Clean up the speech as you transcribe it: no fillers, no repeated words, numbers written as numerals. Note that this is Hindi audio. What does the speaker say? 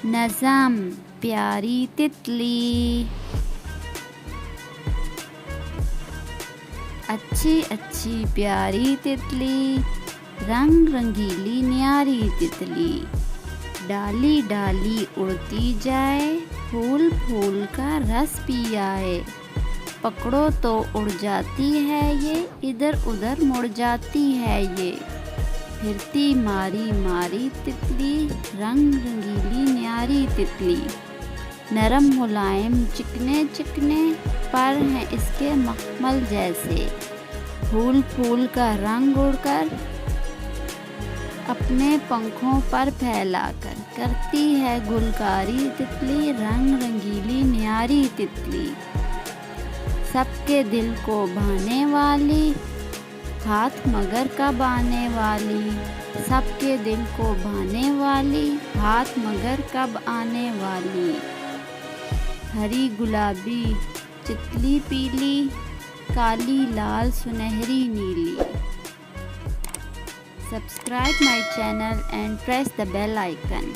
नज़म प्यारी तितली, अच्छी अच्छी प्यारी तितली, रंग रंगीली न्यारी तितली, डाली डाली उड़ती जाए, फूल फूल का रस पी आए, पकड़ो तो उड़ जाती है ये, इधर उधर मुड़ जाती है ये, फिरती मारी मारी तितली, रंग रंगीली न्यारी तितली, नरम मुलायम चिकने चिकने पर हैं इसके मखमल जैसे, फूल फूल का रंग उड़कर अपने पंखों पर फैलाकर करती है गुलकारी तितली, रंग रंगीली न्यारी तितली, सबके दिल को भाने वाली, हाथ मगर का बाने वाली, सबके दिल को भाने वाली, हाथ मगर कब आने वाली, हरी गुलाबी चितली पीली, काली लाल सुनहरी नीली। Subscribe my channel and press the bell icon.